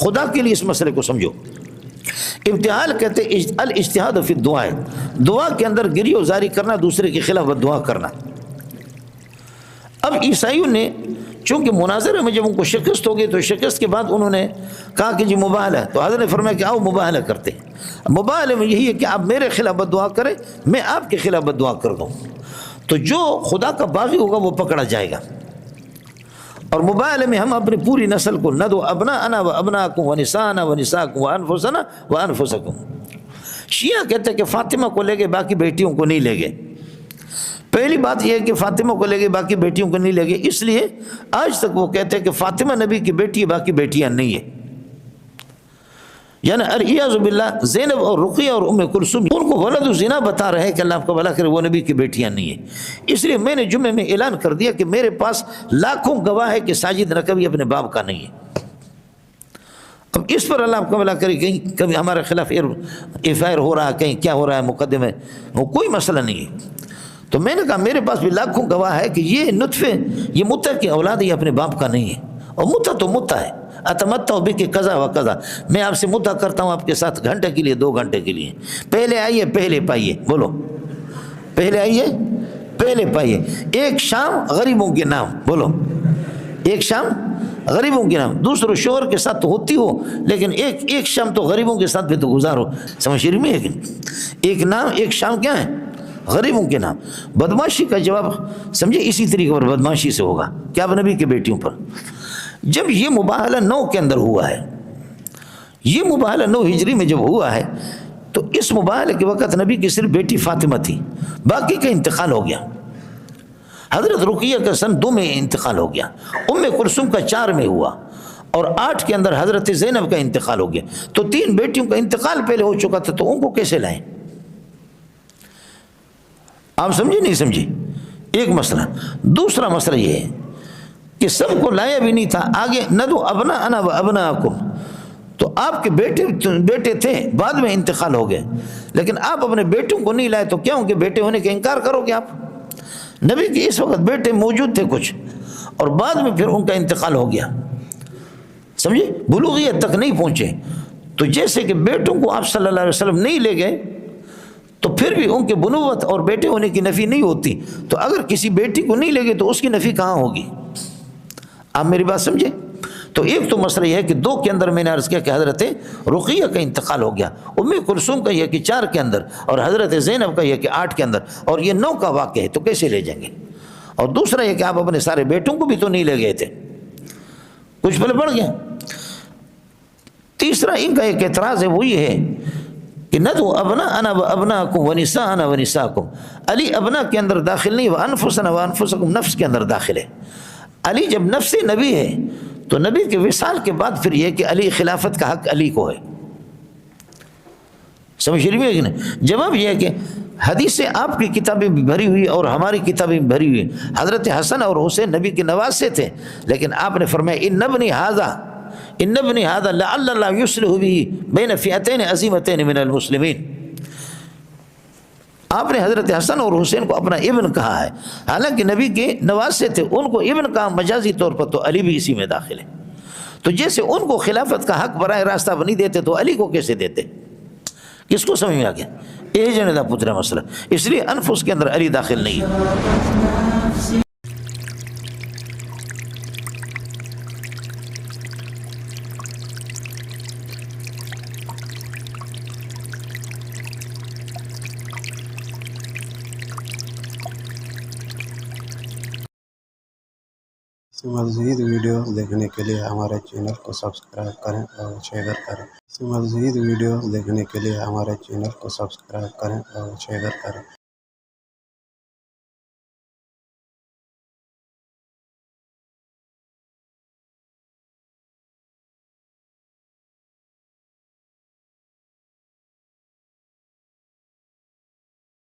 خدا کے لیے اس مسئلے کو سمجھو. ابتحال کہتے الاجتہاد فی الدعاء، دعا کے اندر گری و زاری کرنا، دوسرے کے خلاف دعا کرنا. اب عیسائیوں نے چونکہ مناظرے میں جب ان کو شکست ہو گئی تو شکست کے بعد انہوں نے کہا کہ جی مباہلہ، تو حضرت نے فرمایا کہ آؤ مباہلہ کرتے ہیں. مباہلے میں یہی ہے کہ آپ میرے خلاف بددعا کریں، میں آپ کے خلاف بددعا کر دوں، تو جو خدا کا باغی ہوگا وہ پکڑا جائے گا. اور مباہلے میں ہم اپنی پوری نسل کو ندعو ابناءنا و ابناءکم و نساءنا و نساءکم و انفسنا و انفسکم. شیعہ کہتے ہیں کہ فاطمہ کو لے گئے باقی بیٹیوں کو نہیں لے گئے. پہلی بات یہ ہے کہ فاطمہ کو لے گئے باقی بیٹیوں کو نہیں لے گئے، اس لیے آج تک وہ کہتے ہیں کہ فاطمہ نبی کی بیٹی ہے باقی بیٹیاں نہیں ہیں. یعنی الیاذ باللہ زینب اور رقیہ اور ام کلثوم ان کو ولد الزنا بتا رہے ہیں کہ اللہ آپ کا بھلا کرے، وہ نبی کی بیٹیاں نہیں ہیں. اس لیے میں نے جمعے میں اعلان کر دیا کہ میرے پاس لاکھوں گواہ ہے کہ ساجد نقوی اپنے باپ کا نہیں ہے. اب اس پر اللہ آپ کا بھلا کرے، کہیں کبھی ہمارے خلاف ایف آئی آر ہو رہا ہے، کہیں کیا ہو رہا ہے مقدمے، وہ کوئی مسئلہ نہیں ہے. تو میں نے کہا میرے پاس بھی لاکھوں گواہ ہے کہ یہ نطفے، یہ متع کی اولاد، یہ اپنے باپ کا نہیں ہے. اور متع تو متع ہے، اتمتع بک قضا و قضا، میں آپ سے متع کرتا ہوں آپ کے ساتھ گھنٹے کے لیے، 2 گھنٹے کے لیے. پہلے آئیے پہلے پائیے، بولو پہلے آئیے پہلے پائیے. ایک شام غریبوں کے نام، بولو ایک شام غریبوں کے نام. دوسروں شوہر کے ساتھ تو ہوتی ہو، لیکن ایک شام تو غریبوں کے ساتھ بھی تو گزارو. سمجھ رہی میں؟ ایک نام ایک شام کیا ہے؟ غریبوں کے نام. بدماشی کا جواب سمجھے اسی طریقے پر بدماشی سے ہوگا کہ آپ نبی کے بیٹیوں پر. جب یہ مباہلہ 9 کے اندر ہوا ہے، یہ مباہلہ 9 ہجری میں جب ہوا ہے، تو اس مباہلے کے وقت نبی کی صرف بیٹی فاطمہ تھی، باقی کا انتقال ہو گیا. حضرت رقیہ کا سن 2 میں انتقال ہو گیا، ام کلثوم کا 4 میں ہوا، اور 8 کے اندر حضرت زینب کا انتقال ہو گیا. تو 3 بیٹیوں کا انتقال پہلے ہو چکا تھا، تو ان کو کیسے لائیں؟ آپ سمجھے نہیں سمجھے؟ ایک مسئلہ. دوسرا مسئلہ یہ ہے کہ سب کو لایا بھی نہیں تھا. آگے ندعو ابناءنا و ابناءکم، تو آپ کے بیٹے تھے، بعد میں انتقال ہو گئے، لیکن آپ اپنے بیٹوں کو نہیں لائے، تو کیا ان کے بیٹے ہونے کا انکار کرو گے آپ؟ نبی کے اس وقت بیٹے موجود تھے کچھ، اور بعد میں پھر ان کا انتقال ہو گیا. سمجھے؟ بلوغیت تک نہیں پہنچے. تو جیسے کہ بیٹوں کو آپ صلی اللہ علیہ وسلم نہیں لے گئے، تو پھر بھی ان کے بنوت اور بیٹے ہونے کی نفی نہیں ہوتی. تو اگر کسی بیٹی کو نہیں لے گئے تو اس کی نفی کہاں ہوگی؟ آپ میری بات سمجھے؟ تو ایک تو مسئلہ یہ ہے کہ 2 کے اندر میں نے عرض کیا کہ حضرت رقیہ کا انتقال ہو گیا، ام کلثوم کا یہ کہ 4 کے اندر، اور حضرت زینب کا یہ کہ 8 کے اندر، اور یہ 9 کا واقعہ ہے، تو کیسے لے جائیں گے؟ اور دوسرا یہ کہ آپ اپنے سارے بیٹوں کو بھی تو نہیں لے گئے تھے، کچھ پہلے بڑھ گیا. تیسرا ان کا ایک اعتراض ہے، وہ یہ ہے کہ ندعو ابناءنا و ابناءکم و نساءنا و نساءکم. علی ابنا کے اندر داخل نہیں، وانفسنا وانفسکم نفس کے اندر داخل ہے. علی جب نفس نبی ہے تو نبی کے وصال کے بعد پھر یہ کہ علی خلافت کا حق علی کو ہے. سمجھ رہی ہے کہ نہیں؟ جواب یہ ہے کہ حدیثیں آپ کی کتابیں بھی بھری ہوئی اور ہماری کتابیں بھی بھری ہوئی. حضرت حسن اور حسین نبی کے نواسے تھے، لیکن آپ نے فرمایا ان ابنی ھذا لعل اللہ یصلح به بین فئتین عظیمتین من المسلمین. آپ نے حضرت حسن اور حسین کو اپنا ابن کہا ہے، حالانکہ نبی کے نواسے تھے، ان کو ابن کہا مجازی طور پر، تو علی بھی اسی میں داخل ہے. تو جیسے ان کو خلافت کا حق براہ راست آپ نہیں دیتے تو علی کو کیسے دیتے؟ کس کو سمجھ میں آ گیا؟ یہ جنے دا پترا مسئلہ. اس لیے انفس کے اندر علی داخل نہیں ہے. مزید ویڈیو دیکھنے کے لیے ہمارے چینل کو سبسکرائب کریں اور شیئر کریں. مزید ویڈیو دیکھنے کے لیے ہمارے چینل کو سبسکرائب کریں اور شیئر کریں.